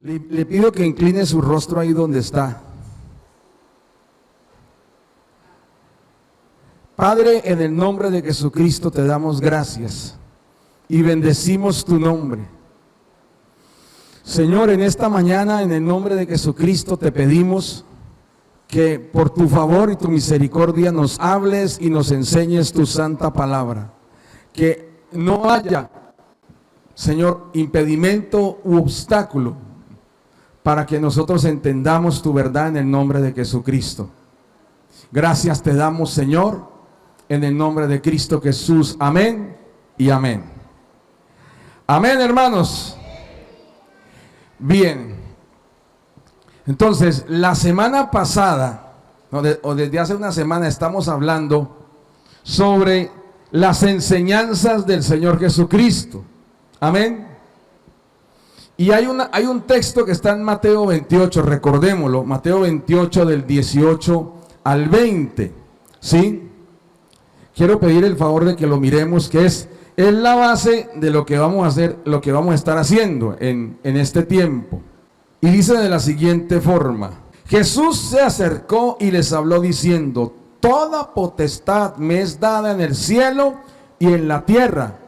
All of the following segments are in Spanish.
Le pido que incline su rostro ahí donde está. Padre, en el nombre de Jesucristo te damos gracias y bendecimos tu nombre. Señor, en esta mañana, en el nombre de Jesucristo, te pedimos que por tu favor y tu misericordia nos hables y nos enseñes tu santa palabra. Que no haya, Señor, impedimento u obstáculo para que nosotros entendamos tu verdad en el nombre de Jesucristo. Gracias te damos, Señor, en el nombre de Cristo Jesús. Amén y amén. Amén, hermanos. Bien. Entonces, la semana pasada, o desde hace una semana, estamos hablando sobre las enseñanzas del Señor Jesucristo. Amén. Y hay un texto que está en Mateo 28, recordémoslo, Mateo 28 del 18 al 20, ¿sí? Quiero pedir el favor de que lo miremos, que es la base de lo que vamos a hacer, lo que vamos a estar haciendo en este tiempo. Y dice de la siguiente forma: Jesús se acercó y les habló diciendo: toda potestad me es dada en el cielo y en la tierra.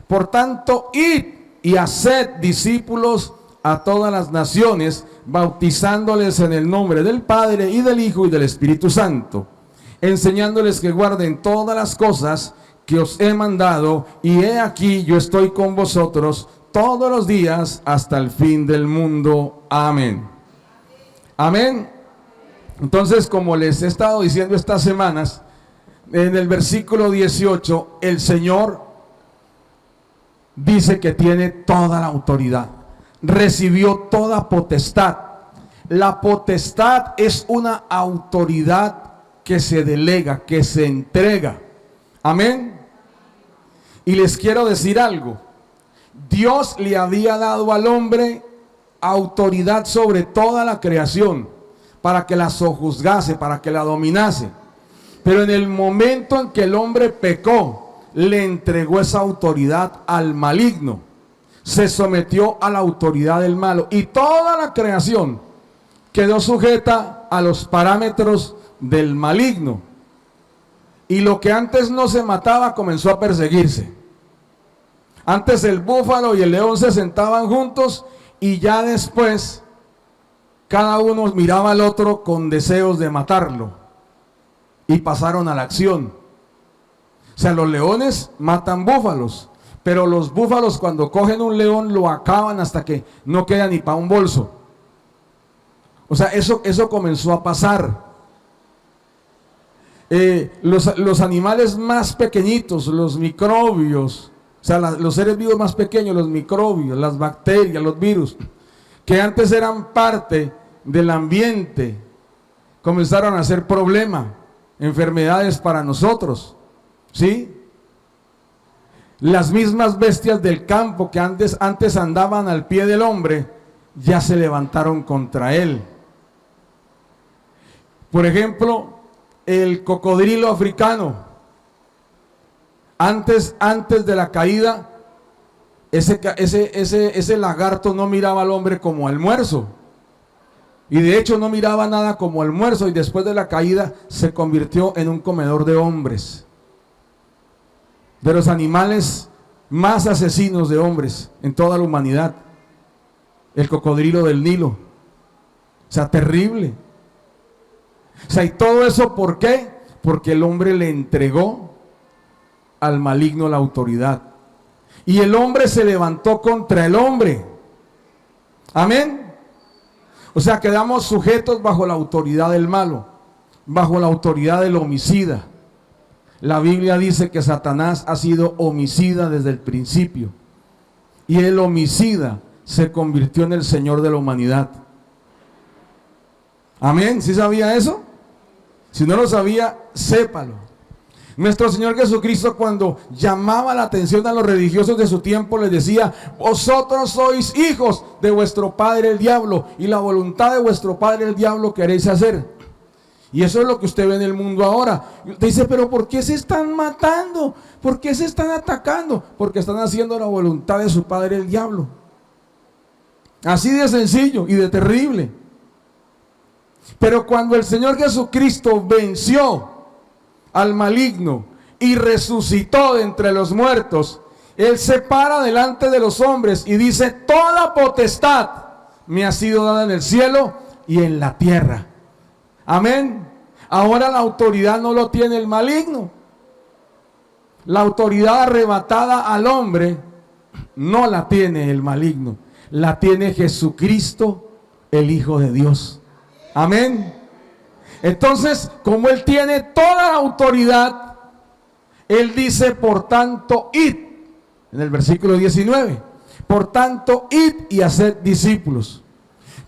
Por tanto, id y haced discípulos a todas las naciones, bautizándoles en el nombre del Padre y del Hijo y del Espíritu Santo, enseñándoles que guarden todas las cosas que os he mandado, y he aquí yo estoy con vosotros todos los días hasta el fin del mundo. Amén. Amén. Entonces, como les he estado diciendo estas semanas, en el versículo 18, el Señor dice que tiene toda la autoridad, recibió toda potestad. La potestad es una autoridad que se delega, que se entrega. Amén. Y les quiero decir algo: Dios le había dado al hombre autoridad sobre toda la creación, para que la sojuzgase, para que la dominase. Pero en el momento en que el hombre pecó, le entregó esa autoridad al maligno, se sometió a la autoridad del malo, y toda la creación quedó sujeta a los parámetros del maligno. Y lo que antes no se mataba comenzó a perseguirse. Antes el búfalo y el león se sentaban juntos, y ya después cada uno miraba al otro con deseos de matarlo, y pasaron a la acción. O sea, los leones matan búfalos, pero los búfalos, cuando cogen un león, lo acaban hasta que no queda ni para un bolso. O sea, eso comenzó a pasar. Los animales más pequeñitos, los microbios, o sea, los seres vivos más pequeños, los microbios, las bacterias, los virus, que antes eran parte del ambiente, comenzaron a ser problema, enfermedades para nosotros, ¿sí? Las mismas bestias del campo que antes andaban al pie del hombre, ya se levantaron contra él. Por ejemplo, el cocodrilo africano, antes de la caída, ese lagarto no miraba al hombre como almuerzo, y de hecho no miraba nada como almuerzo, y después de la caída se convirtió en un comedor de hombres, de los animales más asesinos de hombres en toda la humanidad. El cocodrilo del Nilo, o sea, terrible. O sea, y todo eso, ¿por qué? Porque el hombre le entregó al maligno la autoridad, y el hombre se levantó contra el hombre. Amén. O sea, quedamos sujetos bajo la autoridad del malo, bajo la autoridad del homicida. La Biblia dice que Satanás ha sido homicida desde el principio, y el homicida se convirtió en el Señor de la humanidad. Amén. ¿Sí sabía eso? Si no lo sabía, sépalo. Nuestro Señor Jesucristo, cuando llamaba la atención a los religiosos de su tiempo, les decía: vosotros sois hijos de vuestro padre el diablo, y la voluntad de vuestro padre el diablo queréis hacer. Y eso es lo que usted ve en el mundo ahora. Y usted dice: pero ¿por qué se están matando? ¿Por qué se están atacando? Porque están haciendo la voluntad de su padre el diablo. Así de sencillo y de terrible. Pero cuando el Señor Jesucristo venció al maligno y resucitó de entre los muertos, Él se para delante de los hombres y dice: toda potestad me ha sido dada en el cielo y en la tierra. Amén. Ahora la autoridad no lo tiene el maligno. La autoridad arrebatada al hombre no la tiene el maligno. La tiene Jesucristo, el Hijo de Dios. Amén. Entonces, como Él tiene toda la autoridad, Él dice: por tanto, id. En el versículo 19. Por tanto, id y haced discípulos.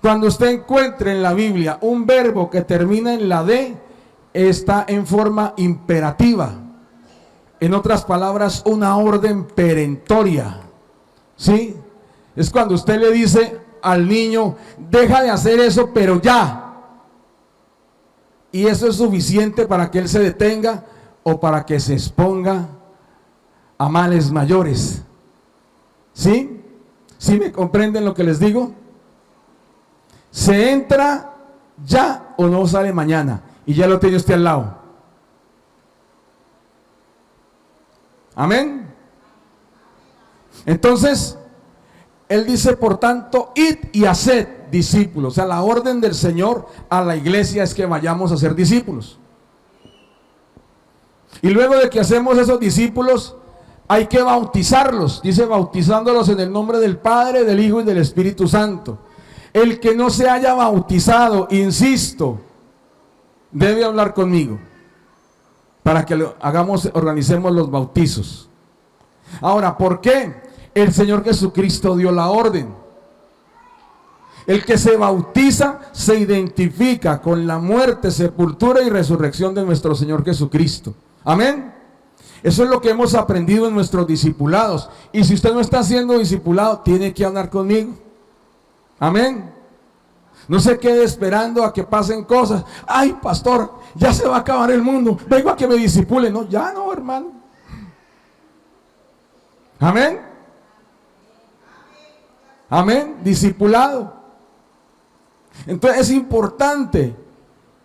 Cuando usted encuentre en la Biblia un verbo que termina en la D, está en forma imperativa. En otras palabras, una orden perentoria. ¿Sí? Es cuando usted le dice al niño: deja de hacer eso, pero ya. Y eso es suficiente para que él se detenga o para que se exponga a males mayores. ¿Sí? ¿Sí me comprenden lo que les digo? Se entra ya o no sale mañana, y ya lo tiene usted al lado. Amén. Entonces, Él dice: por tanto, id y haced discípulos. O sea, la orden del Señor a la iglesia es que vayamos a ser discípulos. Y luego de que hacemos esos discípulos, hay que bautizarlos. Dice: bautizándolos en el nombre del Padre, del Hijo y del Espíritu Santo. El que no se haya bautizado, insisto, debe hablar conmigo para que organicemos los bautizos. Ahora, ¿por qué? El Señor Jesucristo dio la orden. El que se bautiza se identifica con la muerte, sepultura y resurrección de nuestro Señor Jesucristo. Amén. Eso es lo que hemos aprendido en nuestros discipulados. Y si usted no está siendo discipulado, tiene que hablar conmigo. Amén. No se quede esperando a que pasen cosas. Ay, pastor, ya se va a acabar el mundo, vengo a que me discipule. No, ya no, hermano. Amén. Amén. Discipulado. Entonces es importante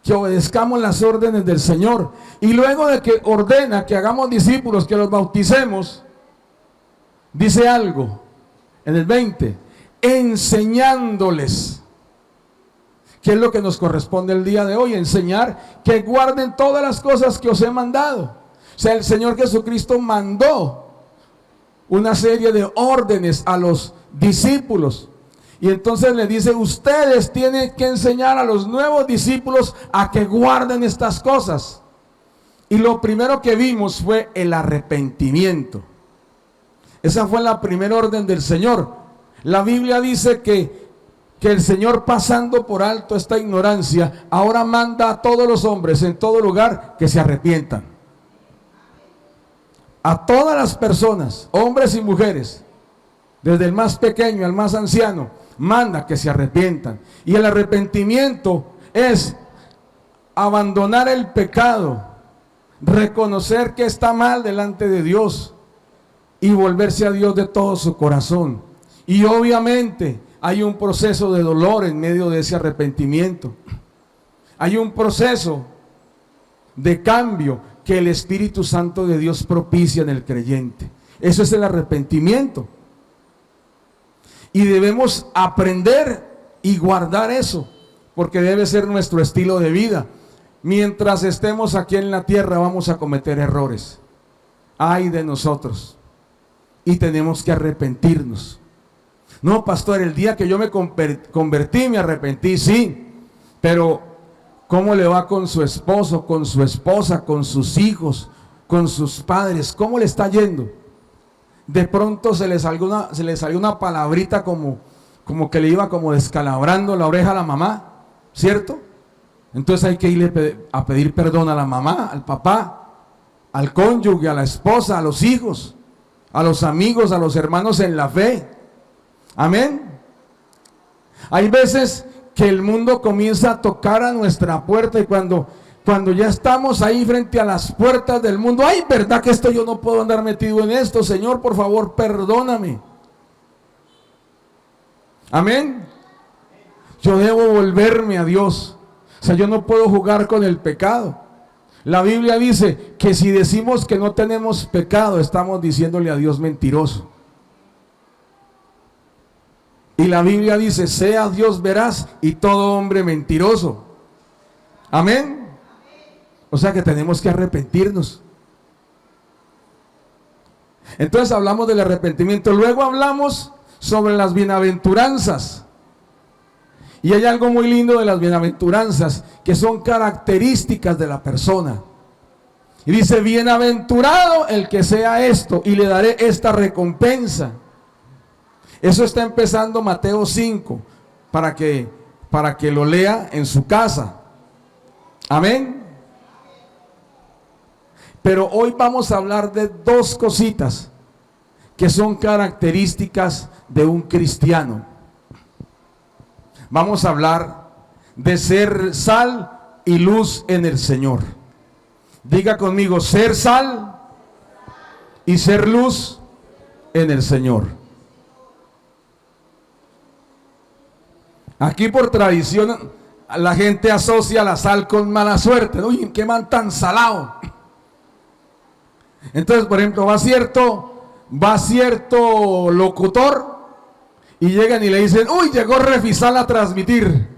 que obedezcamos las órdenes del Señor. Y luego de que ordena que hagamos discípulos, que los bauticemos, dice algo en el 20: enseñándoles. ¿Qué es lo que nos corresponde el día de hoy? Enseñar que guarden todas las cosas que os he mandado. O sea, el Señor Jesucristo mandó una serie de órdenes a los discípulos. Y entonces le dice: ustedes tienen que enseñar a los nuevos discípulos a que guarden estas cosas. Y lo primero que vimos fue el arrepentimiento. Esa fue la primera orden del Señor. La Biblia dice que el Señor, pasando por alto esta ignorancia, ahora manda a todos los hombres en todo lugar que se arrepientan. A todas las personas, hombres y mujeres, desde el más pequeño al más anciano, manda que se arrepientan. Y el arrepentimiento es abandonar el pecado, reconocer que está mal delante de Dios y volverse a Dios de todo su corazón. Y obviamente hay un proceso de dolor en medio de ese arrepentimiento. Hay un proceso de cambio que el Espíritu Santo de Dios propicia en el creyente. Eso es el arrepentimiento. Y debemos aprender y guardar eso, porque debe ser nuestro estilo de vida. Mientras estemos aquí en la tierra vamos a cometer errores. Ay de nosotros. Y tenemos que arrepentirnos. No, pastor, el día que yo me convertí, me arrepentí, sí. Pero ¿cómo le va con su esposo, con su esposa, con sus hijos, con sus padres? ¿Cómo le está yendo? De pronto se le salió una palabrita como que le iba como descalabrando la oreja a la mamá, ¿cierto? Entonces hay que irle a pedir perdón a la mamá, al papá, al cónyuge, a la esposa, a los hijos, a los amigos, a los hermanos en la fe. Amén. Hay veces que el mundo comienza a tocar a nuestra puerta y cuando ya estamos ahí frente a las puertas del mundo, ay, verdad que yo no puedo andar metido en esto, Señor, por favor, perdóname. Amén. Yo debo volverme a Dios. O sea, yo no puedo jugar con el pecado. La Biblia dice que si decimos que no tenemos pecado, estamos diciéndole a Dios mentiroso. Y la Biblia dice, sea Dios veraz y todo hombre mentiroso. Amén. O sea que tenemos que arrepentirnos. Entonces hablamos del arrepentimiento. Luego hablamos sobre las bienaventuranzas. Y hay algo muy lindo de las bienaventuranzas, que son características de la persona. Y dice, bienaventurado el que sea esto, y le daré esta recompensa. Eso está empezando Mateo 5, para que lo lea en su casa. Amén. Pero hoy vamos a hablar de dos cositas que son características de un cristiano. Vamos a hablar de ser sal y luz en el Señor. Diga conmigo, ser sal y ser luz en el Señor. Aquí por tradición la gente asocia la sal con mala suerte. Uy, qué man tan salado. Entonces, por ejemplo, va cierto locutor y llegan y le dicen, uy, llegó Refisal a transmitir.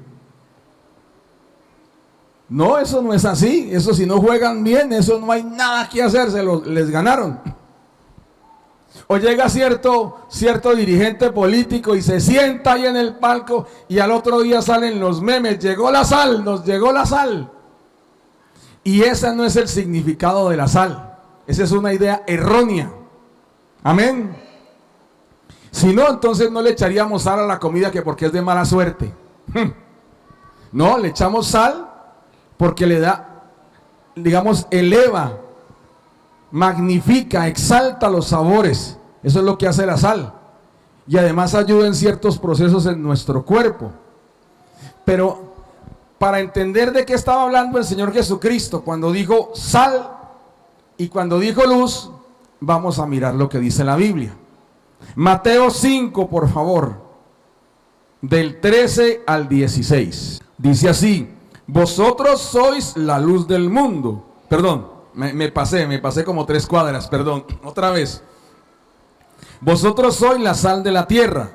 No, eso no es así. Eso, si no juegan bien, eso no hay nada que hacer, les ganaron. O llega cierto dirigente político y se sienta ahí en el palco y al otro día salen los memes, llegó la sal, nos llegó la sal. Y ese no es el significado de la sal. Esa es una idea errónea. Amén. Si no, entonces no le echaríamos sal a la comida que porque es de mala suerte. No, le echamos sal porque le da, digamos, eleva, magnifica, exalta los sabores. Eso es lo que hace la sal. Y además ayuda en ciertos procesos en nuestro cuerpo. Pero para entender de qué estaba hablando el Señor Jesucristo cuando dijo sal y cuando dijo luz, vamos a mirar lo que dice la Biblia. Mateo 5, por favor, del 13 al 16. Dice así, vosotros sois la luz del mundo. Perdón, me pasé como 3 cuadras, perdón, otra vez. Vosotros sois la sal de la tierra.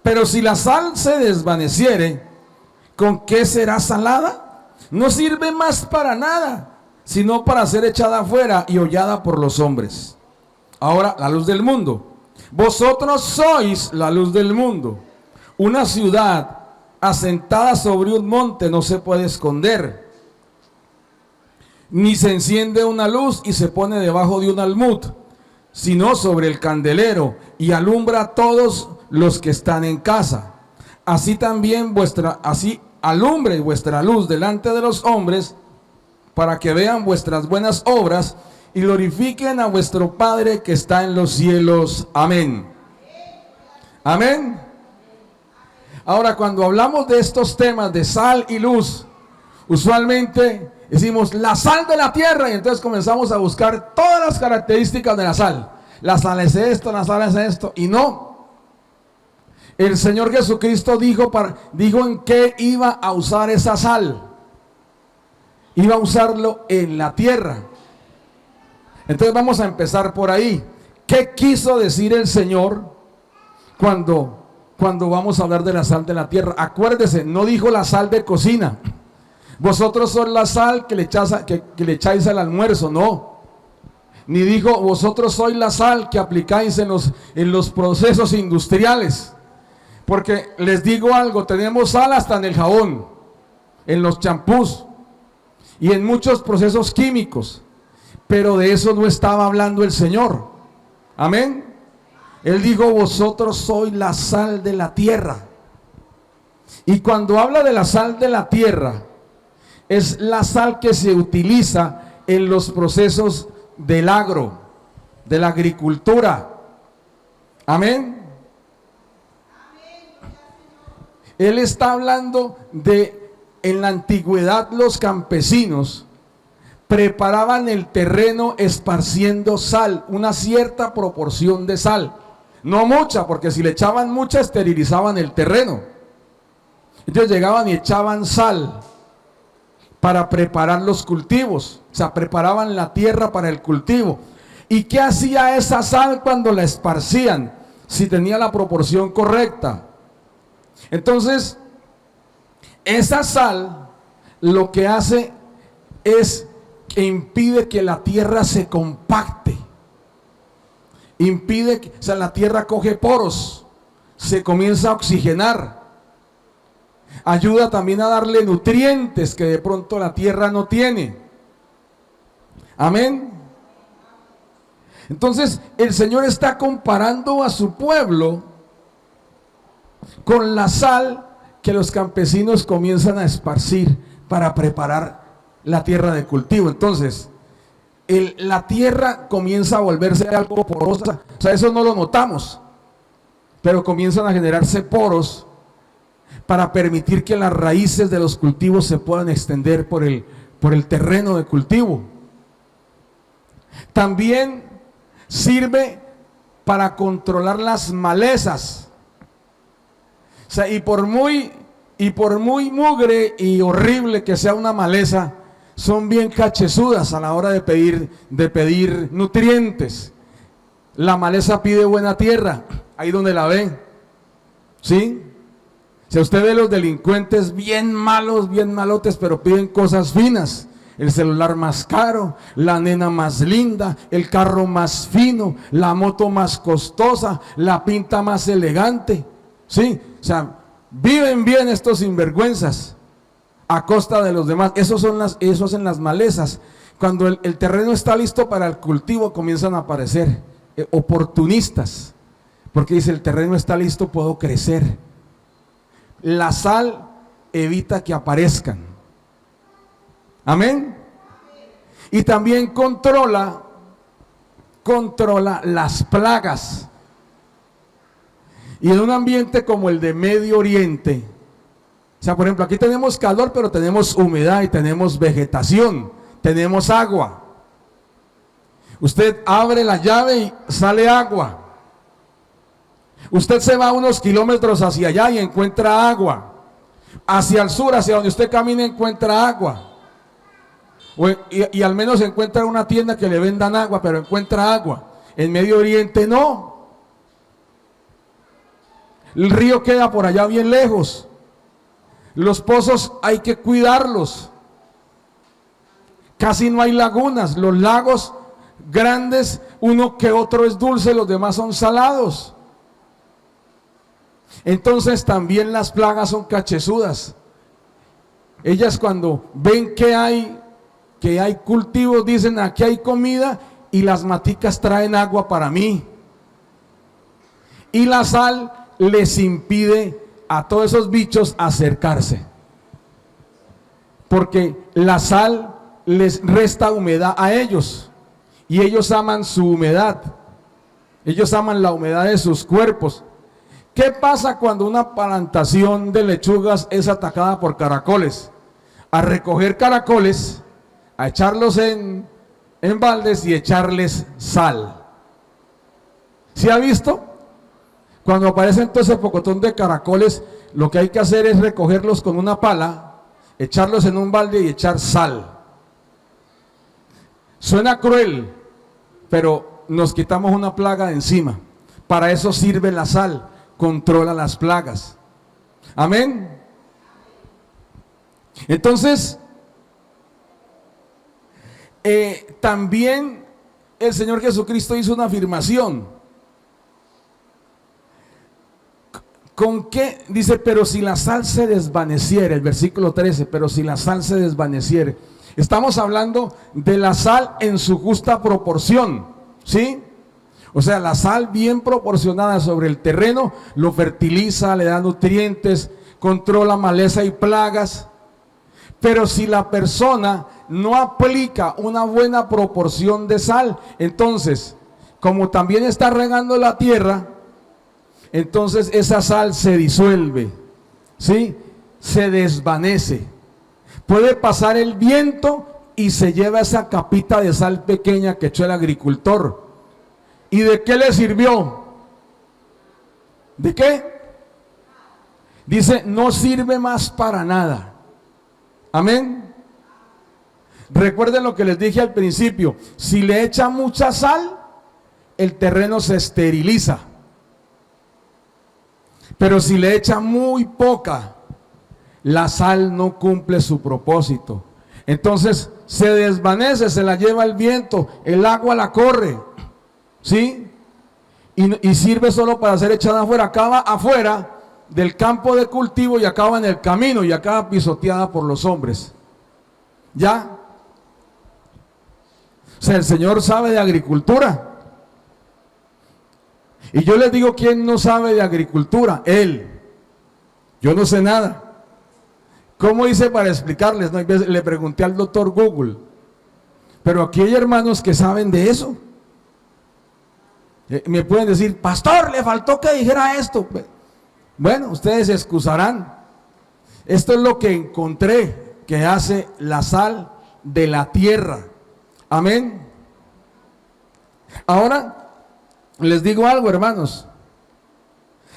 Pero si la sal se desvaneciere, ¿con qué será salada? No sirve más para nada, sino para ser echada afuera y hollada por los hombres. Ahora, la luz del mundo. Vosotros sois la luz del mundo. Una ciudad asentada sobre un monte no se puede esconder. Ni se enciende una luz y se pone debajo de un almud, sino sobre el candelero, y alumbra a todos los que están en casa. Así también así alumbre vuestra luz delante de los hombres, para que vean vuestras buenas obras y glorifiquen a vuestro Padre que está en los cielos. Amén. Amén. Ahora, cuando hablamos de estos temas de sal y luz, usualmente decimos la sal de la tierra, y entonces comenzamos a buscar todas las características de la sal. La sal es esto, la sal es esto, y no. El Señor Jesucristo dijo en qué iba a usar esa sal. Iba a usarlo en la tierra. Entonces vamos a empezar por ahí. ¿Qué quiso decir el Señor cuando vamos a hablar de la sal de la tierra? Acuérdese, no dijo la sal de cocina. Vosotros sois la sal que le echáis al almuerzo, no. Ni dijo, vosotros sois la sal que aplicáis en los procesos industriales. Porque les digo algo, tenemos sal hasta en el jabón, en los champús y en muchos procesos químicos. Pero de eso no estaba hablando el Señor. Amén. Él dijo, vosotros sois la sal de la tierra. Y cuando habla de la sal de la tierra, es la sal que se utiliza en los procesos del agro, de la agricultura. Amén. Él está hablando de, en la antigüedad los campesinos preparaban el terreno esparciendo sal, una cierta proporción de sal. No mucha, porque si le echaban mucha, esterilizaban el terreno. Entonces llegaban y echaban sal para preparar los cultivos. O sea, preparaban la tierra para el cultivo. ¿Y qué hacía esa sal cuando la esparcían? Si tenía la proporción correcta. Entonces, esa sal lo que hace es que impide que la tierra se compacte. Impide que, o sea, la tierra coge poros, se comienza a oxigenar. Ayuda también a darle nutrientes que de pronto la tierra no tiene. Amén. Entonces el Señor está comparando a su pueblo con la sal que los campesinos comienzan a esparcir para preparar la tierra de cultivo. Entonces la tierra comienza a volverse algo porosa. O sea, eso no lo notamos, pero comienzan a generarse poros para permitir que las raíces de los cultivos se puedan extender por el terreno de cultivo. También sirve para controlar las malezas. O sea, y por muy mugre y horrible que sea una maleza, son bien cachezudas a la hora de pedir nutrientes. La maleza pide buena tierra, ahí donde la ven. ¿Sí? Si usted ve los delincuentes bien malos, bien malotes, pero piden cosas finas. El celular más caro, la nena más linda, el carro más fino, la moto más costosa, la pinta más elegante. ¿Sí? O sea, viven bien estos sinvergüenzas a costa de los demás. Eso hacen las malezas. Cuando el terreno está listo para el cultivo, comienzan a aparecer oportunistas. Porque dice, el terreno está listo, puedo crecer. La sal evita que aparezcan. Amén. Y también controla las plagas. Y en un ambiente como el de Medio Oriente, o sea, por ejemplo, aquí tenemos calor, pero tenemos humedad y tenemos vegetación, tenemos agua. Usted abre la llave y sale agua. Usted se va unos kilómetros hacia allá y encuentra agua. Hacia el sur, hacia donde usted camina, encuentra agua. Y al menos encuentra una tienda que le vendan agua, pero encuentra agua. En Medio Oriente no. El río queda por allá bien lejos. Los pozos hay que cuidarlos. Casi no hay lagunas. Los lagos grandes, uno que otro es dulce, los demás son salados. Entonces también las plagas son cachezudas. Ellas cuando ven que hay cultivos, dicen, aquí hay comida, y las maticas traen agua para mí. Y la sal les impide a todos esos bichos acercarse, porque la sal les resta humedad a ellos, y ellos aman su humedad. Ellos aman la humedad de sus cuerpos. ¿Qué pasa cuando una plantación de lechugas es atacada por caracoles? A recoger caracoles, a echarlos en baldes y echarles sal. ¿Sí ha visto? Cuando aparecen todo ese pocotón de caracoles, lo que hay que hacer es recogerlos con una pala, echarlos en un balde y echar sal. Suena cruel, pero nos quitamos una plaga de encima. Para eso sirve la sal, controla las plagas. Amén. Entonces, también el Señor Jesucristo hizo una afirmación. ¿Con qué? Dice, pero si la sal se desvaneciere, el versículo 13, pero si la sal se desvaneciere. Estamos hablando de la sal en su justa proporción, ¿sí? O sea, la sal bien proporcionada sobre el terreno lo fertiliza, le da nutrientes, controla maleza y plagas. Pero si la persona no aplica una buena proporción de sal, entonces, como también está regando la tierra, entonces esa sal se disuelve, ¿sí? Se desvanece. Puede pasar el viento y se lleva esa capita de sal pequeña que echó el agricultor. ¿Y de qué le sirvió? ¿De qué? Dice, no sirve más para nada. Amén. Recuerden lo que les dije al principio. Si le echa mucha sal, el terreno se esteriliza. Pero si le echa muy poca, la sal no cumple su propósito. Entonces se desvanece, se la lleva el viento, el agua la corre, ¿sí? Y sirve solo para ser echada afuera. Acaba afuera del campo de cultivo y acaba en el camino y acaba pisoteada por los hombres. ¿Ya? O sea, el Señor sabe de agricultura. Y yo les digo, ¿quién no sabe de agricultura? Él. Yo no sé nada. ¿Cómo hice para explicarles? No, le pregunté al doctor Google. Pero aquí hay hermanos que saben de eso. Me pueden decir, pastor, le faltó que dijera esto. Bueno, ustedes se excusarán. Esto es lo que encontré que hace la sal de la tierra. Amén. Ahora, les digo algo, hermanos.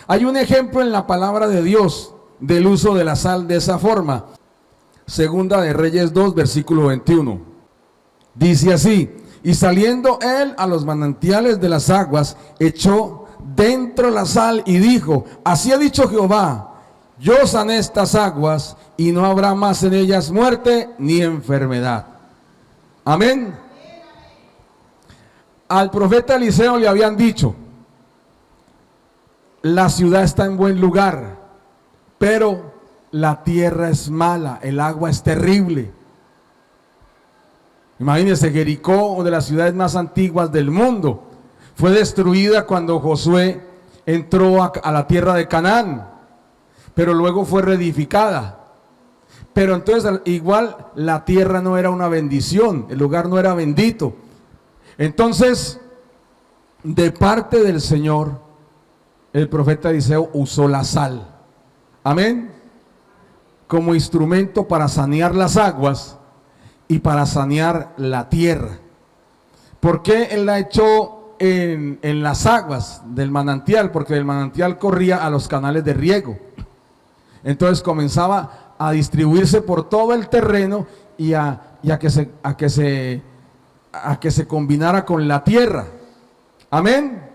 Hay un ejemplo en la palabra de Dios del uso de la sal de esa forma. Segunda de Reyes 2, versículo 21. Dice así: y saliendo él a los manantiales de las aguas, echó dentro la sal y dijo: así ha dicho Jehová, yo sané estas aguas y no habrá más en ellas muerte ni enfermedad. Amén. Al profeta Eliseo le habían dicho: la ciudad está en buen lugar, pero la tierra es mala, el agua es terrible. Imagínense, Jericó, una de las ciudades más antiguas del mundo, fue destruida cuando Josué entró a la tierra de Canaán, pero luego fue reedificada. Pero entonces igual la tierra no era una bendición, el lugar no era bendito. Entonces, de parte del Señor, el profeta Eliseo usó la sal, amén, como instrumento para sanear las aguas y para sanear la tierra. ¿Por qué él la echó en las aguas del manantial? Porque el manantial corría a los canales de riego. Entonces comenzaba a distribuirse por todo el terreno y a que se combinara con la tierra. Amén.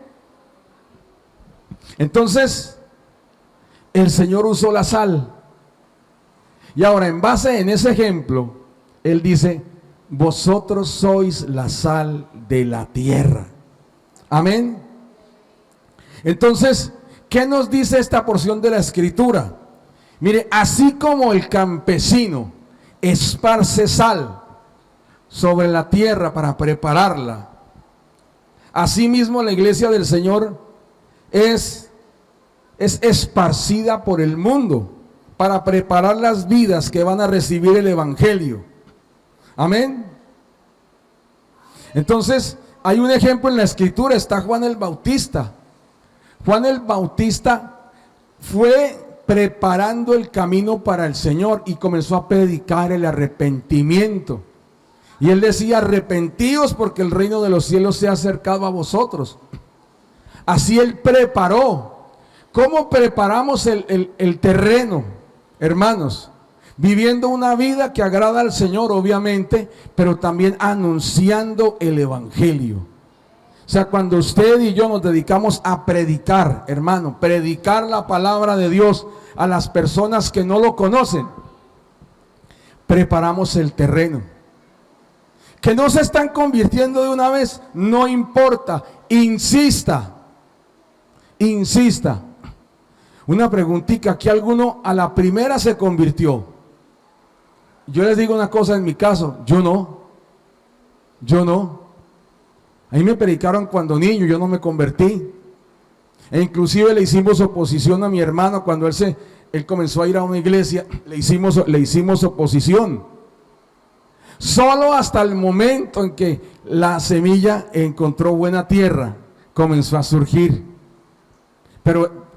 Entonces, el Señor usó la sal. Y ahora, en base en ese ejemplo, Él dice: vosotros sois la sal de la tierra. Amén. Entonces, ¿qué nos dice esta porción de la Escritura? Mire, así como el campesino esparce sal sobre la tierra para prepararla, asimismo la iglesia del Señor es esparcida por el mundo para preparar las vidas que van a recibir el Evangelio. Amén. Entonces, hay un ejemplo en la Escritura, está Juan el Bautista. Juan el Bautista fue preparando el camino para el Señor y comenzó a predicar el arrepentimiento. Y él decía: arrepentíos porque el reino de los cielos se ha acercado a vosotros. Así él preparó. ¿Cómo preparamos el terreno, hermanos? Viviendo una vida que agrada al Señor, obviamente, pero también anunciando el Evangelio. O sea, cuando usted y yo nos dedicamos a predicar, hermano, predicar la palabra de Dios a las personas que no lo conocen, preparamos el terreno. Que no se están convirtiendo de una vez, no importa, insista. Insista. Una preguntita, ¿que alguno a la primera se convirtió? Yo les digo una cosa, en mi caso, yo no. A mí me predicaron cuando niño, yo no me convertí. E inclusive le hicimos oposición a mi hermano cuando él comenzó a ir a una iglesia, le hicimos oposición. Solo hasta el momento en que la semilla encontró buena tierra, comenzó a surgir. Pero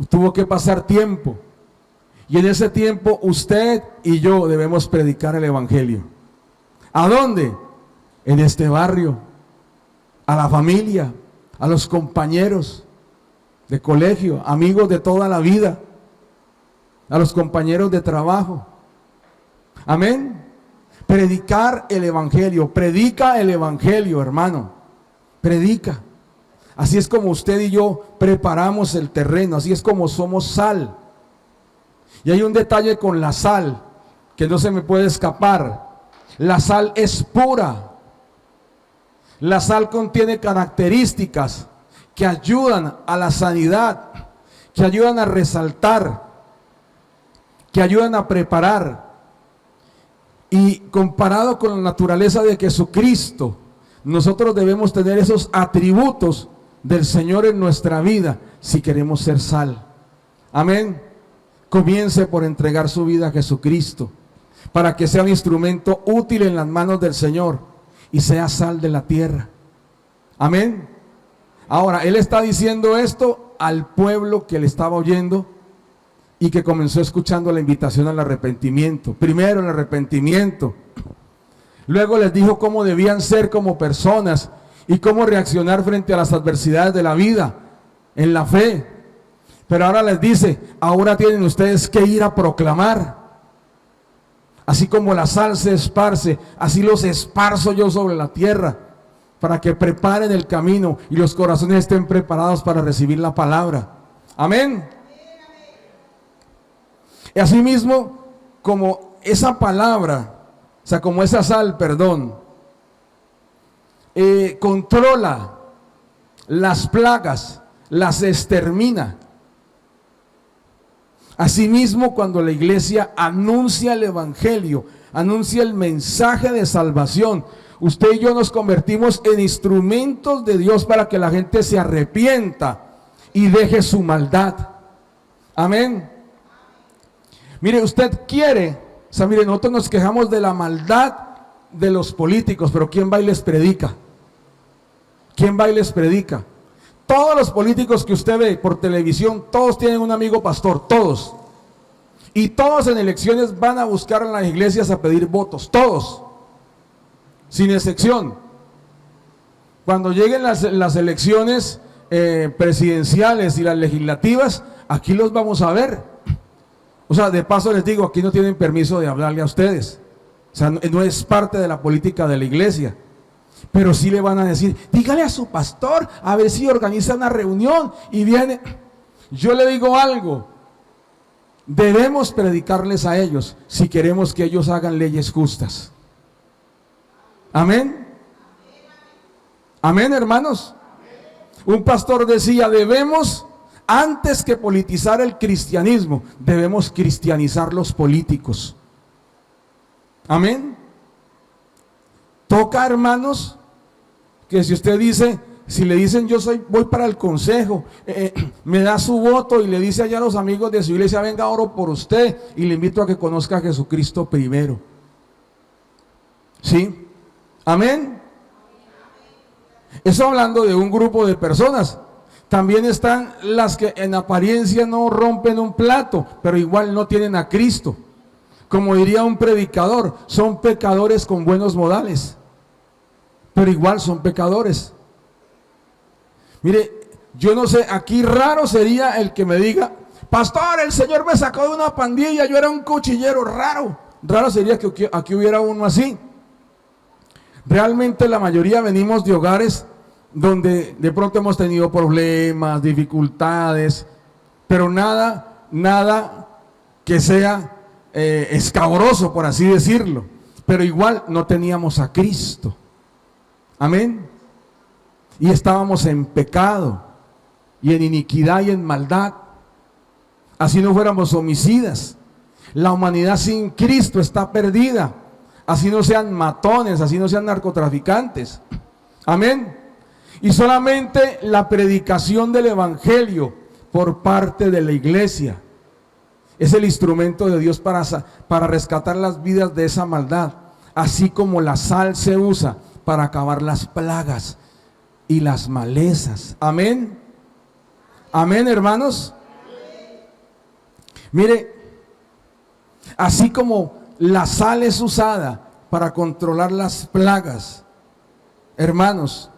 tuvo que pasar tiempo. Y en ese tiempo usted y yo debemos predicar el Evangelio. ¿A dónde? En este barrio, a la familia, a los compañeros. de colegio, amigos de toda la vida, a los compañeros de trabajo. Amén. Predicar el evangelio, predica el evangelio, hermano, predica. Así es como usted y yo preparamos el terreno, así es como somos sal. Y hay un detalle con la sal que no se me puede escapar. La sal es pura. La sal contiene características que ayudan a la sanidad, que ayudan a resaltar, que ayudan a preparar. Y comparado con la naturaleza de Jesucristo, nosotros debemos tener esos atributos del Señor en nuestra vida si queremos ser sal. Amén. Comience por entregar su vida a Jesucristo para que sea un instrumento útil en las manos del Señor y sea sal de la tierra. Amén. Ahora, Él está diciendo esto al pueblo que le estaba oyendo y que comenzó escuchando la invitación al arrepentimiento. Primero el arrepentimiento. Luego les dijo cómo debían ser como personas y cómo reaccionar frente a las adversidades de la vida, en la fe. Pero ahora les dice, ahora tienen ustedes que ir a proclamar. Así como la sal se esparce, así los esparzo yo sobre la tierra, para que preparen el camino y los corazones estén preparados para recibir la palabra. Amén. Y asimismo, como esa palabra, o sea, como esa sal, perdón, controla las plagas, las extermina. Asimismo, cuando la iglesia anuncia el evangelio, anuncia el mensaje de salvación, usted y yo nos convertimos en instrumentos de Dios para que la gente se arrepienta y deje su maldad. Amén. Mire, usted quiere, o sea, mire, nosotros nos quejamos de la maldad de los políticos, pero ¿quién va y les predica? ¿Quién va y les predica? Todos los políticos que usted ve por televisión, todos tienen un amigo pastor, todos. Y todos en elecciones van a buscar en las iglesias a pedir votos, todos, sin excepción. Cuando lleguen las elecciones presidenciales y las legislativas, aquí los vamos a ver. O sea, de paso les digo, aquí no tienen permiso de hablarle a ustedes. O sea, no es parte de la política de la iglesia. Pero sí le van a decir, dígale a su pastor, a ver si organiza una reunión y viene. Yo le digo algo, debemos predicarles a ellos si queremos que ellos hagan leyes justas. Amén. Amén, hermanos. Un pastor decía, debemos, antes que politizar el cristianismo, debemos cristianizar los políticos. Amén. Toca, hermanos, que si usted dice, si le dicen voy para el consejo, me da su voto y le dice allá a los amigos de su iglesia, venga, oro por usted y le invito a que conozca a Jesucristo primero. ¿Sí? Amén. Eso hablando de un grupo de personas. También están las que en apariencia no rompen un plato, pero igual no tienen a Cristo. Como diría un predicador, son pecadores con buenos modales, pero igual son pecadores. Mire, yo no sé, aquí raro sería el que me diga, pastor, el Señor me sacó de una pandilla, yo era un cuchillero. Raro sería que aquí hubiera uno así. Realmente la mayoría venimos de hogares donde de pronto hemos tenido problemas, dificultades, pero nada que sea escabroso, por así decirlo. Pero igual no teníamos a Cristo. Amén. Y estábamos en pecado y en iniquidad y en maldad. Así no fuéramos homicidas. La humanidad sin Cristo está perdida. Así no sean matones, así no sean narcotraficantes. Amén. Y solamente la predicación del evangelio por parte de la iglesia es el instrumento de Dios para rescatar las vidas de esa maldad. Así como la sal se usa para acabar las plagas y las malezas. Amén. Amén, hermanos. Mire, así como la sal es usada para controlar las plagas, hermanos,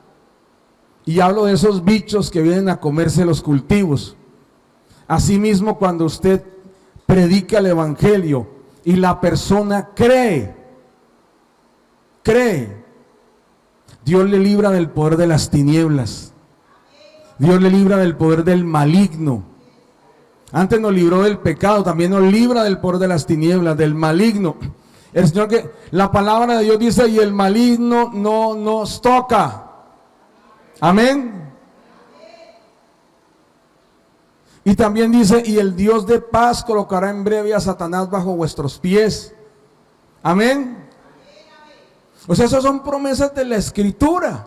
Y hablo de esos bichos que vienen a comerse los cultivos. Asimismo, cuando usted predica el evangelio y la persona cree, Dios le libra del poder de las tinieblas. Dios le libra del poder del maligno. Antes nos libró del pecado, también nos libra del poder de las tinieblas, del maligno. El Señor, que la palabra de Dios dice, y el maligno no nos toca. Amén. Y también dice, y el Dios de paz colocará en breve a Satanás bajo vuestros pies. Amén. O sea, esas son promesas de la Escritura.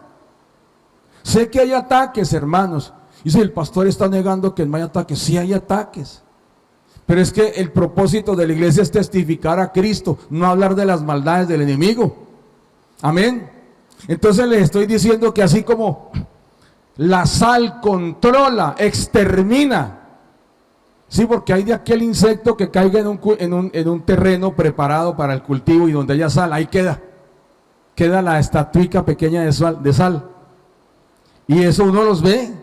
Sé que hay ataques, hermanos. Y si el pastor está negando que no hay ataques, sí hay ataques. Pero es que el propósito de la iglesia es testificar a Cristo, no hablar de las maldades del enemigo. Amén. Entonces les estoy diciendo que así como la sal controla, extermina. Sí, porque hay de aquel insecto que caiga en un terreno preparado para el cultivo y donde haya sal, ahí queda la estatuica pequeña de sal. Y eso uno los ve.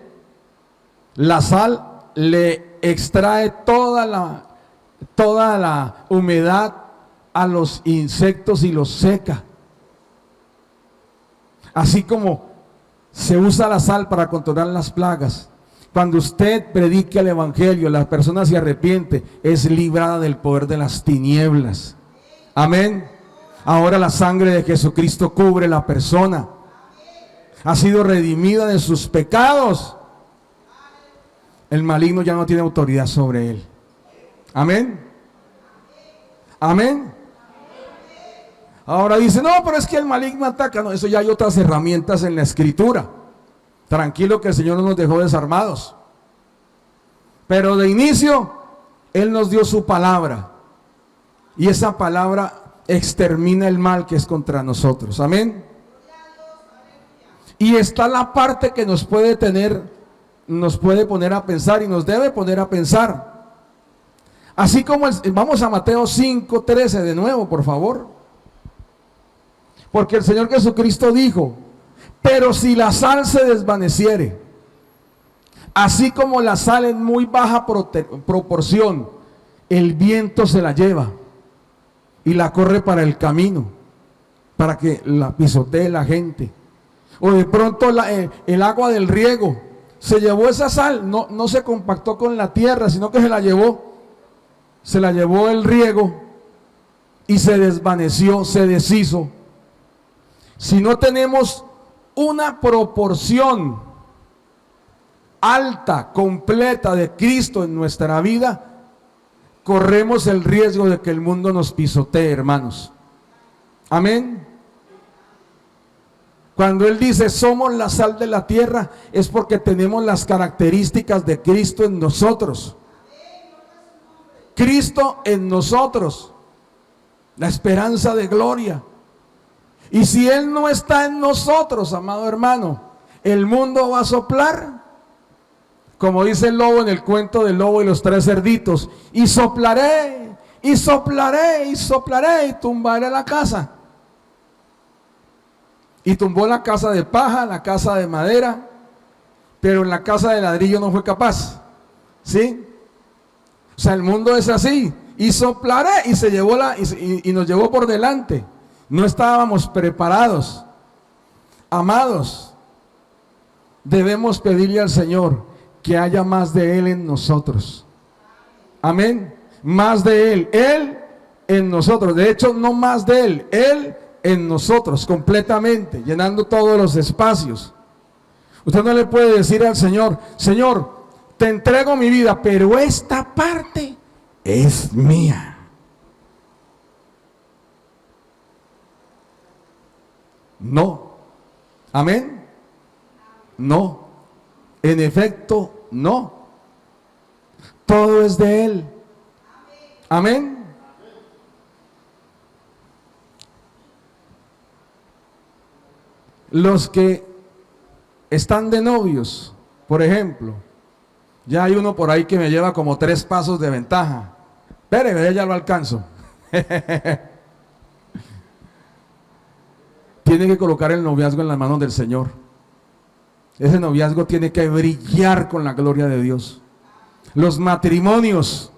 La sal le extrae toda la humedad a los insectos y los seca. Así como se usa la sal para controlar las plagas. Cuando usted predica el evangelio, la persona se arrepiente, es librada del poder de las tinieblas. Amén. Ahora la sangre de Jesucristo cubre la persona. Ha sido redimida de sus pecados. El maligno ya no tiene autoridad sobre él. Amén. Amén. Ahora dice, no, pero es que el maligno ataca. No, eso ya hay otras herramientas en la Escritura. Tranquilo, que el Señor no nos dejó desarmados. Pero de inicio, Él nos dio su palabra. Y esa palabra extermina el mal que es contra nosotros. Amén. Y está la parte que nos puede poner a pensar y nos debe poner a pensar. Así como vamos a Mateo 5:13 de nuevo, por favor. Porque el Señor Jesucristo dijo, pero si la sal se desvaneciere, así como la sal en muy baja proporción, el viento se la lleva y la corre para el camino, para que la pisotee la gente. O de pronto el agua del riego se llevó esa sal, no se compactó con la tierra, sino que se la llevó el riego y se desvaneció, se deshizo. Si no tenemos una proporción alta, completa de Cristo en nuestra vida, corremos el riesgo de que el mundo nos pisotee, hermanos. Amén. Cuando Él dice somos la sal de la tierra, es porque tenemos las características de Cristo en nosotros. Cristo en nosotros, la esperanza de gloria. Y si Él no está en nosotros, amado hermano, el mundo va a soplar, como dice el lobo en el cuento del lobo y los tres cerditos, y soplaré, y soplaré, y soplaré, y tumbaré la casa. Y tumbó la casa de paja, la casa de madera, pero en la casa de ladrillo no fue capaz. ¿Sí? O sea, el mundo es así, y soplaré, y se llevó y nos llevó por delante. No estábamos preparados. Amados, debemos pedirle al Señor que haya más de Él en nosotros. Amén. Más de Él en nosotros. De hecho, no más de Él en nosotros, completamente, llenando todos los espacios. Usted no le puede decir al Señor, Señor, te entrego mi vida, pero esta parte es mía. No. Amén. No. En efecto, no. Todo es de Él. Amén. Los que están de novios, por ejemplo, ya hay uno por ahí que me lleva como 3 pasos de ventaja. Espere, ya lo alcanzo. Tiene que colocar el noviazgo en las manos del Señor. ese noviazgo tiene que brillar con la gloria de Dios. Los matrimonios,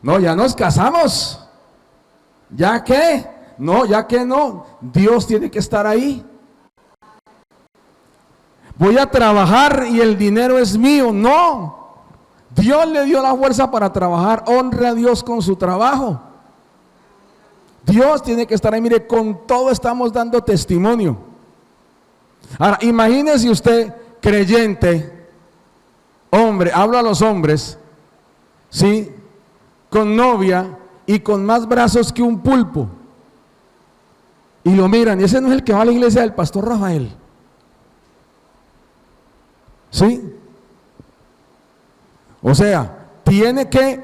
no, ya nos casamos, ¿ya qué? No, ya que no, Dios tiene que estar ahí. Voy a trabajar y el dinero es mío, no. Dios le dio la fuerza para trabajar, honre a Dios con su trabajo. Dios tiene que estar ahí, mire, con todo estamos dando testimonio. Ahora, imagínese usted, creyente, hombre, hablo a los hombres, ¿sí? Con novia y con más brazos que un pulpo. Y lo miran, y ese no es el que va a la iglesia del pastor Rafael. ¿Sí? O sea, tiene que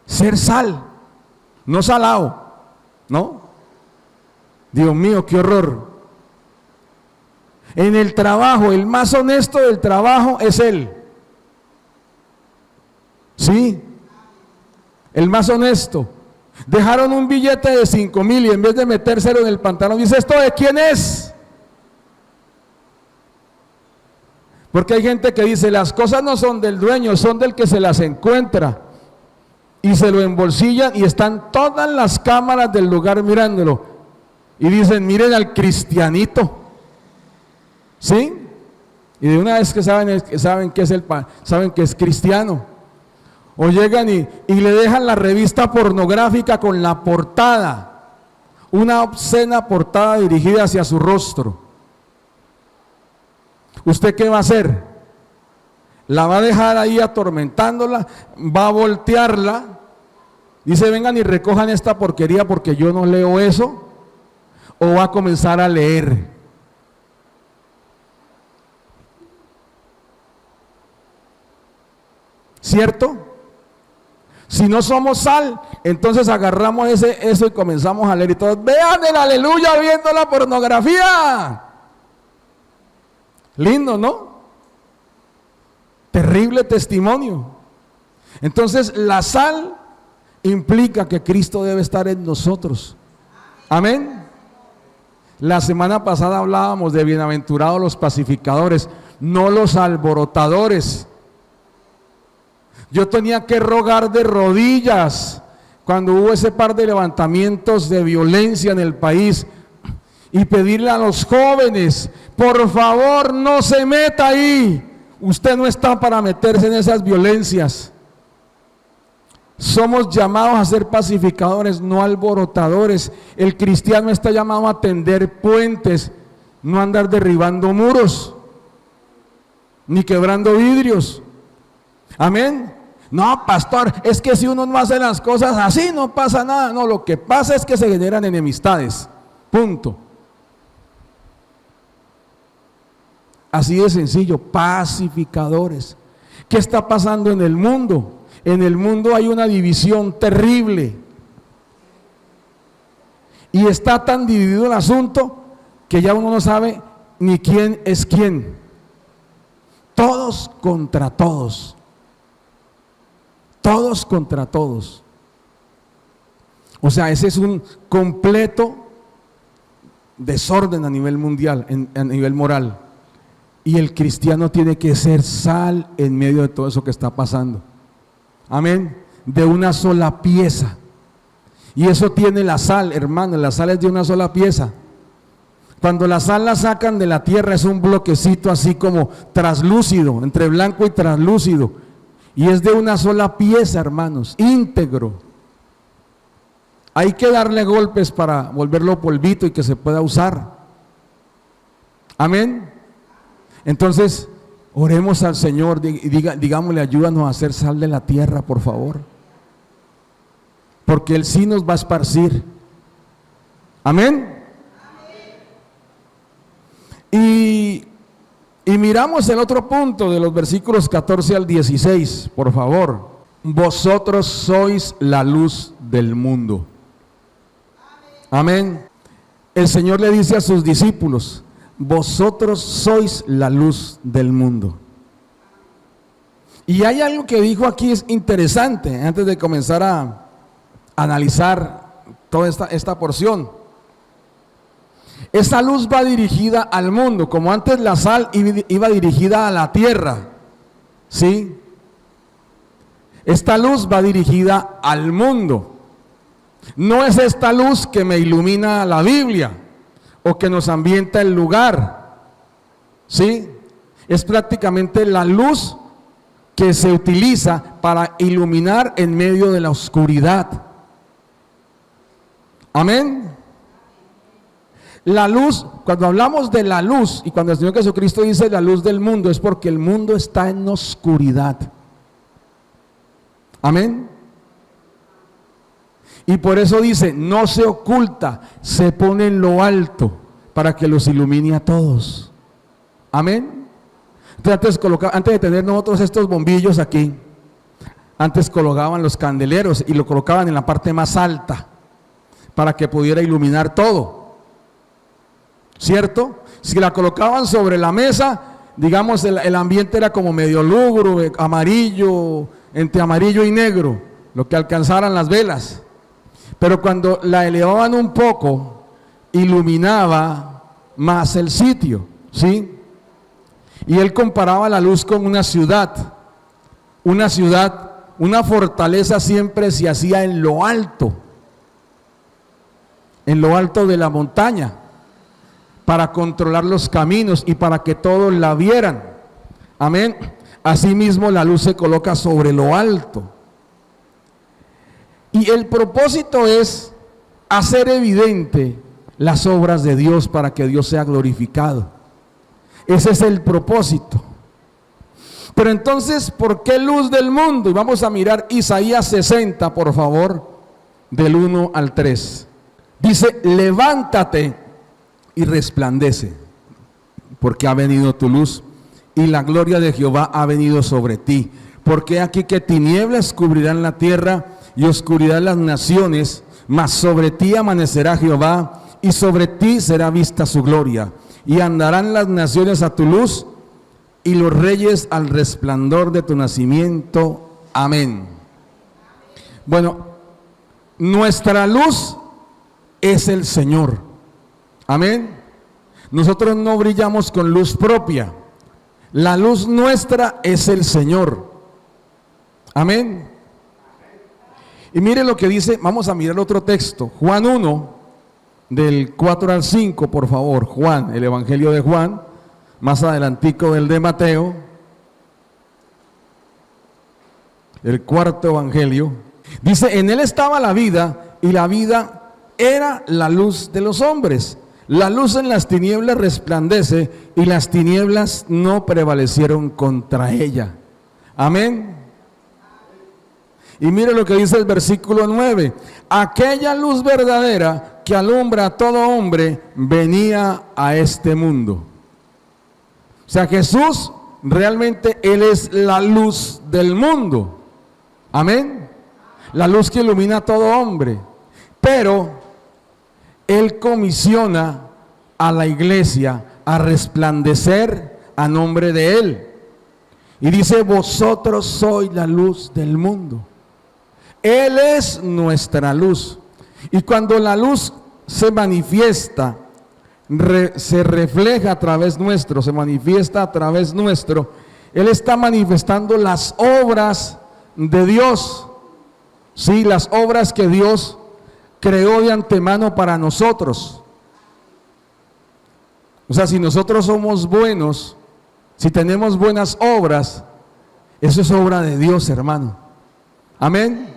ser sal, no salado, ¿no? Dios mío, qué horror. En el trabajo, el más honesto del trabajo es él. ¿Sí? El más honesto. Dejaron un billete de 5,000 y en vez de metérselo en el pantalón, dice, ¿esto de quién es? Porque hay gente que dice, las cosas no son del dueño, son del que se las encuentra. Y se lo embolsillan y están todas las cámaras del lugar mirándolo. Y dicen, miren al cristianito. ¿Sí? Y de una vez que saben que es cristiano. O llegan y le dejan la revista pornográfica con la portada. Una obscena portada dirigida hacia su rostro. ¿Usted qué va a hacer? ¿La va a dejar ahí atormentándola? ¿Va a voltearla? Dice, vengan y recojan esta porquería porque yo no leo eso. ¿O va a comenzar a leer? ¿Cierto? Si no somos sal, entonces agarramos eso y comenzamos a leer y todos, vean el aleluya viendo la pornografía. Lindo, ¿no? Terrible testimonio. Entonces la sal implica que Cristo debe estar en nosotros. Amén. La semana pasada hablábamos de bienaventurados los pacificadores, no los alborotadores. Yo tenía que rogar de rodillas cuando hubo ese par de levantamientos de violencia en el país y pedirle a los jóvenes, por favor no se meta ahí, usted no está para meterse en esas violencias. Somos llamados a ser pacificadores, no alborotadores. El cristiano está llamado a tender puentes, no andar derribando muros, ni quebrando vidrios. Amén. No, pastor, es que si uno no hace las cosas así no pasa nada. No, lo que pasa es que se generan enemistades. Punto. Así de sencillo, pacificadores. ¿Qué está pasando en el mundo? En el mundo hay una división terrible. Y está tan dividido el asunto que ya uno no sabe ni quién es quién. Todos contra todos. Todos contra todos. O sea, ese es un completo desorden a nivel mundial, a nivel moral. Y el cristiano tiene que ser sal en medio de todo eso que está pasando. Amén. De una sola pieza. Y eso tiene la sal, hermano. La sal es de una sola pieza. Cuando la sal la sacan de la tierra es un bloquecito así como traslúcido, entre blanco y traslúcido. Y es de una sola pieza, hermanos, íntegro. Hay que darle golpes para volverlo polvito y que se pueda usar. Amén. Entonces, oremos al Señor y digámosle, ayúdanos a hacer sal de la tierra, por favor. Porque Él sí nos va a esparcir. Amén. Y miramos el otro punto de los versículos 14 al 16, por favor. Vosotros sois la luz del mundo. Amén. El Señor le dice a sus discípulos, vosotros sois la luz del mundo. Y hay algo que dijo aquí es interesante, antes de comenzar a analizar toda esta porción. esa luz va dirigida al mundo, como antes la sal iba dirigida a la tierra, ¿sí? Esta luz va dirigida al mundo. No es esta luz que me ilumina la Biblia o que nos ambienta el lugar, ¿sí? Es prácticamente la luz que se utiliza para iluminar en medio de la oscuridad. Amén. La luz, cuando hablamos de la luz y cuando el Señor Jesucristo dice la luz del mundo, es porque el mundo está en oscuridad. Amén. Y por eso dice, no se oculta, se pone en lo alto para que los ilumine a todos. Amén. Entonces, antes de tener nosotros estos bombillos aquí, antes colocaban los candeleros y lo colocaban en la parte más alta para que pudiera iluminar todo. ¿Cierto? Si la colocaban sobre la mesa, digamos, el ambiente era como medio lúgubre, amarillo, entre amarillo y negro, lo que alcanzaran las velas. Pero cuando la elevaban un poco, iluminaba más el sitio, ¿sí? Y él comparaba la luz con una ciudad. Una ciudad, una fortaleza siempre se hacía en lo alto de la montaña, para controlar los caminos y para que todos la vieran. Amén. Asimismo la luz se coloca sobre lo alto. Y el propósito es hacer evidente las obras de Dios para que Dios sea glorificado. Ese es el propósito. Pero entonces, ¿por qué luz del mundo? Y vamos a mirar Isaías 60, por favor, del 1 al 3. Dice, levántate y resplandece, porque ha venido tu luz y la gloria de Jehová ha venido sobre ti. Porque aquí que tinieblas cubrirán la tierra y oscuridad las naciones, mas sobre ti amanecerá Jehová y sobre ti será vista su gloria. Y andarán las naciones a tu luz y los reyes al resplandor de tu nacimiento. Amén. Bueno, nuestra luz es el Señor. Amén. Nosotros no brillamos con luz propia. La luz nuestra es el Señor. Amén. Y mire lo que dice, vamos a mirar otro texto, Juan 1, del 4 al 5, por favor. Juan, el Evangelio de Juan, más adelantico del de Mateo, el cuarto Evangelio. Dice, en él estaba la vida y la vida era la luz de los hombres. La luz en las tinieblas resplandece y las tinieblas no prevalecieron contra ella. Amén. Y mire lo que dice el versículo 9. Aquella luz verdadera que alumbra a todo hombre venía a este mundo. O sea, Jesús realmente Él es la luz del mundo. Amén. La luz que ilumina a todo hombre. Pero Él comisiona a la iglesia a resplandecer a nombre de Él. Y dice, vosotros sois la luz del mundo. Él es nuestra luz. Y cuando la luz se manifiesta, se refleja a través nuestro, se manifiesta a través nuestro, Él está manifestando las obras de Dios. Sí, las obras que Dios creó de antemano para nosotros. O sea, si nosotros somos buenos, si tenemos buenas obras, eso es obra de Dios, hermano. Amén.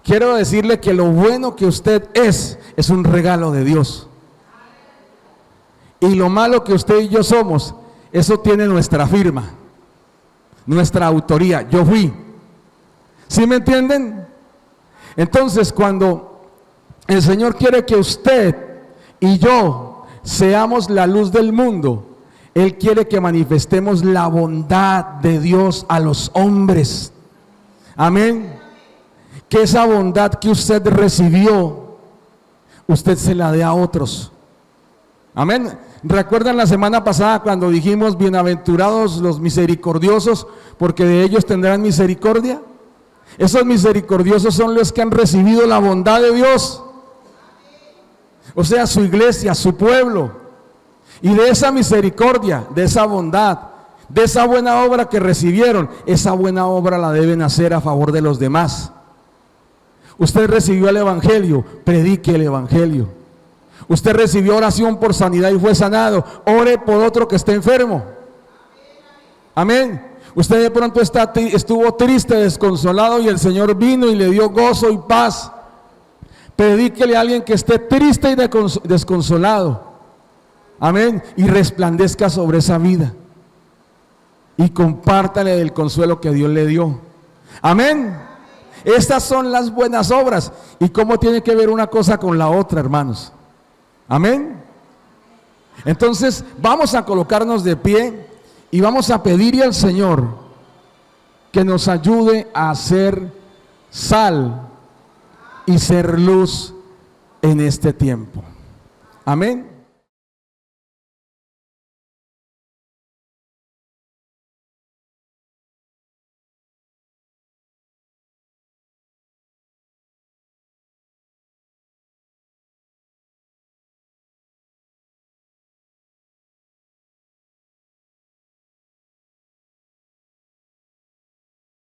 Quiero decirle que lo bueno que usted es un regalo de Dios. Y lo malo que usted y yo somos, eso tiene nuestra firma, nuestra autoría. Yo fui. ¿Sí me entienden? Entonces, cuando el Señor quiere que usted y yo seamos la luz del mundo, Él quiere que manifestemos la bondad de Dios a los hombres. Amén. Que esa bondad que usted recibió, usted se la dé a otros. Amén. ¿Recuerdan la semana pasada cuando dijimos, bienaventurados los misericordiosos, porque de ellos tendrán misericordia? Esos misericordiosos son los que han recibido la bondad de Dios. o sea, su iglesia, su pueblo. Y de esa misericordia, de esa bondad, de esa buena obra que recibieron, esa buena obra la deben hacer a favor de los demás. Usted recibió el evangelio, predique el evangelio. Usted recibió oración por sanidad y fue sanado, ore por otro que esté enfermo. Amén. Usted de pronto estuvo triste, desconsolado, y el Señor vino y le dio gozo y paz. Predíquele a alguien que esté triste y desconsolado. Amén. Y resplandezca sobre esa vida. Y compártale del consuelo que Dios le dio. Amén. Estas son las buenas obras. ¿Y cómo tiene que ver una cosa con la otra, hermanos? Amén. Entonces vamos a colocarnos de pie y vamos a pedirle al Señor que nos ayude a hacer sal y ser luz en este tiempo. Amén.